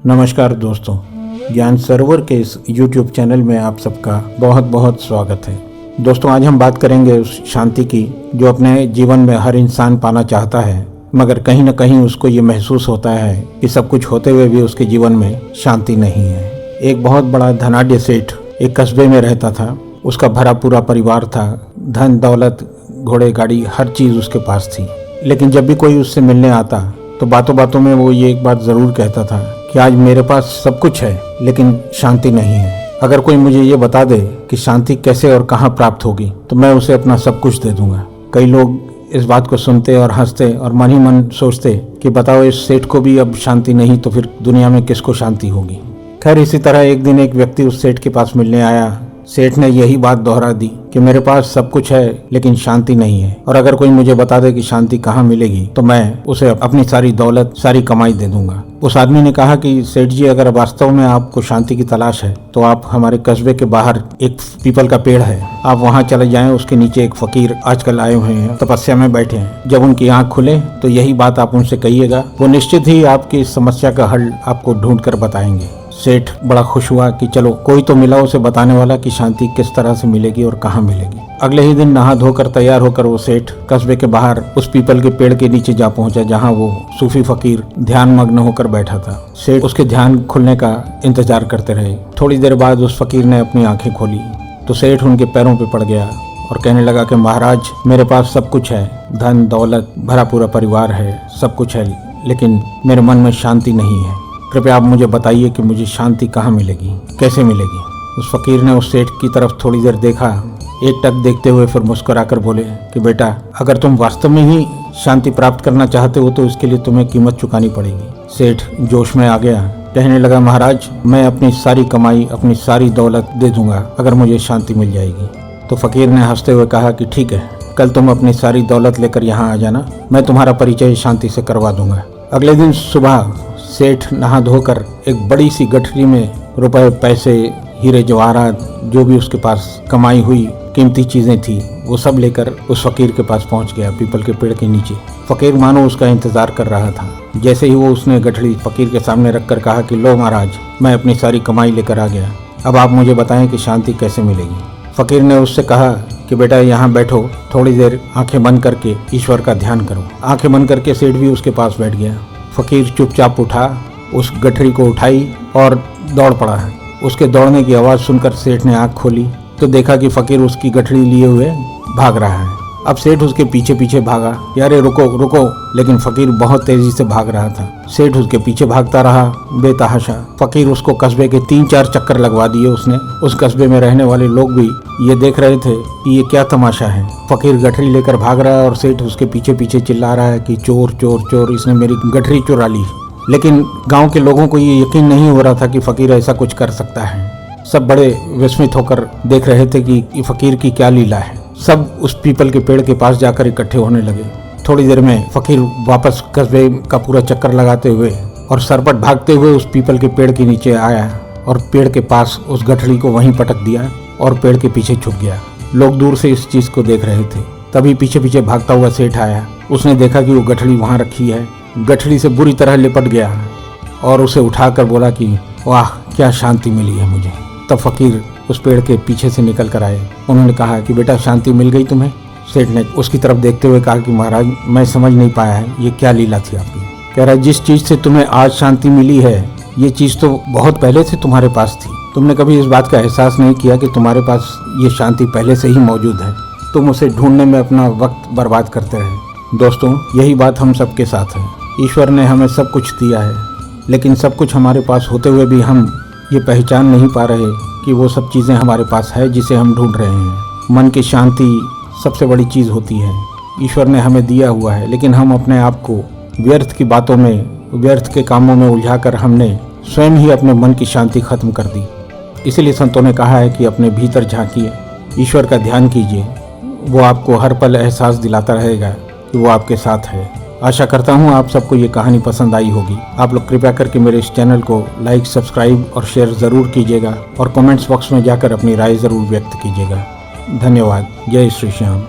नमस्कार दोस्तों, ज्ञान सरोवर के इस YouTube चैनल में आप सबका बहुत बहुत स्वागत है। दोस्तों, आज हम बात करेंगे उस शांति की जो अपने जीवन में हर इंसान पाना चाहता है, मगर कहीं न कहीं उसको ये महसूस होता है कि सब कुछ होते हुए भी उसके जीवन में शांति नहीं है। एक बहुत बड़ा धनाढ्य सेठ एक कस्बे में रहता था। उसका भरा पूरा परिवार था, धन दौलत घोड़े गाड़ी हर चीज़ उसके पास थी। लेकिन जब भी कोई उससे मिलने आता तो बातों बातों में वो ये एक बात ज़रूर कहता था कि आज मेरे पास सब कुछ है लेकिन शांति नहीं है। अगर कोई मुझे ये बता दे कि शांति कैसे और कहाँ प्राप्त होगी तो मैं उसे अपना सब कुछ दे दूंगा। कई लोग इस बात को सुनते और हंसते और मन ही मन सोचते कि बताओ, इस सेठ को भी अब शांति नहीं तो फिर दुनिया में किसको शांति होगी। खैर, इसी तरह एक दिन एक व्यक्ति उस सेठ के पास मिलने आया। सेठ ने यही बात दोहरा दी कि मेरे पास सब कुछ है लेकिन शांति नहीं है, और अगर कोई मुझे बता दे कि शांति कहाँ मिलेगी तो मैं उसे अपनी सारी दौलत सारी कमाई दे दूंगा। उस आदमी ने कहा कि सेठ जी, अगर वास्तव में आपको शांति की तलाश है तो आप हमारे कस्बे के बाहर एक पीपल का पेड़ है, आप वहाँ चले जाएं। उसके नीचे एक फकीर आजकल आए हुए हैं, तपस्या में बैठे हैं। जब उनकी आंख खुले तो यही बात आप उनसे कहिएगा, वो निश्चित ही आपकी समस्या का हल आपको ढूंढ कर बताएंगे। सेठ बड़ा खुश हुआ कि चलो कोई तो मिला उसे बताने वाला कि शांति किस तरह से मिलेगी और कहाँ मिलेगी। अगले ही दिन नहा धोकर तैयार होकर वो सेठ कस्बे के बाहर उस पीपल के पेड़ के नीचे जा पहुंचा, जहाँ वो सूफी फकीर ध्यान मग्न होकर बैठा था। सेठ उसके ध्यान खुलने का इंतजार करते रहे। थोड़ी देर बाद उस फकीर ने अपनी आंखें खोली तो सेठ उनके पैरों पे पड़ गया और कहने लगा कि महाराज, मेरे पास सब कुछ है, धन दौलत भरा पूरा परिवार है, सब कुछ है, लेकिन मेरे मन में शांति नहीं है। कृपया आप मुझे बताइए कि मुझे शांति कहाँ मिलेगी, कैसे मिलेगी। उस फकीर ने उस सेठ की तरफ थोड़ी देर देखा, एक टक देखते हुए फिर मुस्कुराकर बोले कि बेटा, अगर तुम वास्तव में ही शांति प्राप्त करना चाहते हो तो इसके लिए तुम्हें कीमत चुकानी पड़ेगी। सेठ जोश में आ गया, कहने लगा, महाराज, मैं अपनी सारी कमाई अपनी सारी दौलत दे दूंगा अगर मुझे शांति मिल जाएगी। तो फकीर ने हंसते हुए कहा कि ठीक है, कल तुम अपनी सारी दौलत लेकर यहाँ आ जाना, मैं तुम्हारा परिचय शांति से करवा दूंगा। अगले दिन सुबह सेठ नहा धोकर एक बड़ी सी गठरी में रुपए पैसे हीरे जवाहरात जो भी उसके पास कमाई हुई कीमती चीजें थी वो सब लेकर उस फकीर के पास पहुंच गया, पीपल के पेड़ के नीचे। फकीर मानो उसका इंतजार कर रहा था। जैसे ही वो उसने गठरी फकीर के सामने रखकर कहा कि लो महाराज, मैं अपनी सारी कमाई लेकर आ गया, अब आप मुझे बताएं कि शांति कैसे मिलेगी। फकीर ने उससे कहा कि बेटा, यहाँ बैठो, थोड़ी देर आंखें बंद करके ईश्वर का ध्यान करो। आंखें बंद करके सेठ भी उसके पास बैठ गया। फकीर चुपचाप उठा, उस गठरी को उठाई और दौड़ पड़ा है। उसके दौड़ने की आवाज़ सुनकर सेठ ने आंख खोली तो देखा कि फकीर उसकी गठरी लिए हुए भाग रहा है। अब सेठ उसके पीछे पीछे भागा, यारे रुको रुको, लेकिन फकीर बहुत तेजी से भाग रहा था। सेठ उसके पीछे भागता रहा बेतहाशा। फकीर उसको कस्बे के 3-4 चक्कर लगवा दिए उसने। उस कस्बे में रहने वाले लोग भी ये देख रहे थे कि ये क्या तमाशा है। फकीर गठरी लेकर भाग रहा है और सेठ उसके पीछे पीछे चिल्ला रहा है कि चोर चोर चोर, इसने मेरी गठरी चुरा ली। लेकिन गांव के लोगों को ये यकीन नहीं हो रहा था कि फकीर ऐसा कुछ कर सकता है। सब बड़े विस्मित होकर देख रहे थे कि फकीर की क्या लीला है। सब उस पीपल के पेड़ के पास जाकर इकट्ठे होने लगे। थोड़ी देर में फकीर वापस कस्बे का पूरा चक्कर लगाते हुए और सरपट भागते हुए उस पीपल के पेड़ के नीचे आया और पेड़ के पास उस गठरी को वहीं पटक दिया और पेड़ के पीछे छुप गया। लोग दूर से इस चीज को देख रहे थे। तभी पीछे पीछे भागता हुआ सेठ आया। उसने देखा कि वो गठरी वहां रखी है। गठरी से बुरी तरह लिपट गया और उसे उठाकर बोला कि वाह, क्या शांति मिली है मुझे। तब फकीर उस पेड़ के पीछे से निकल कर आए। उन्होंने कहा कि बेटा, शांति मिल गई तुम्हें। सेठ ने उसकी तरफ देखते हुए कहा कि महाराज, मैं समझ नहीं पाया है, ये क्या लीला थी आपकी। कह रहा है, जिस चीज से तुम्हें आज शांति मिली है ये चीज तो बहुत पहले से तुम्हारे पास थी। तुमने कभी इस बात का एहसास नहीं किया कि तुम्हारे पास ये शांति पहले से ही मौजूद है। तुम उसे ढूंढने में अपना वक्त बर्बाद करते रहे। दोस्तों, यही बात हम सबके साथ है। ईश्वर ने हमें सब कुछ दिया है, लेकिन सब कुछ हमारे पास होते हुए भी हम ये पहचान नहीं पा रहे कि वो सब चीज़ें हमारे पास है जिसे हम ढूंढ रहे हैं। मन की शांति सबसे बड़ी चीज़ होती है, ईश्वर ने हमें दिया हुआ है, लेकिन हम अपने आप को व्यर्थ की बातों में, व्यर्थ के कामों में उलझाकर हमने स्वयं ही अपने मन की शांति खत्म कर दी। इसीलिए संतों ने कहा है कि अपने भीतर झांकिए, ईश्वर का ध्यान कीजिए, वो आपको हर पल एहसास दिलाता रहेगा कि वो आपके साथ है। आशा करता हूँ आप सबको ये कहानी पसंद आई होगी। आप लोग कृपया करके मेरे इस चैनल को लाइक, सब्सक्राइब और शेयर ज़रूर कीजिएगा और कमेंट्स बॉक्स में जाकर अपनी राय ज़रूर व्यक्त कीजिएगा। धन्यवाद। जय श्री श्याम।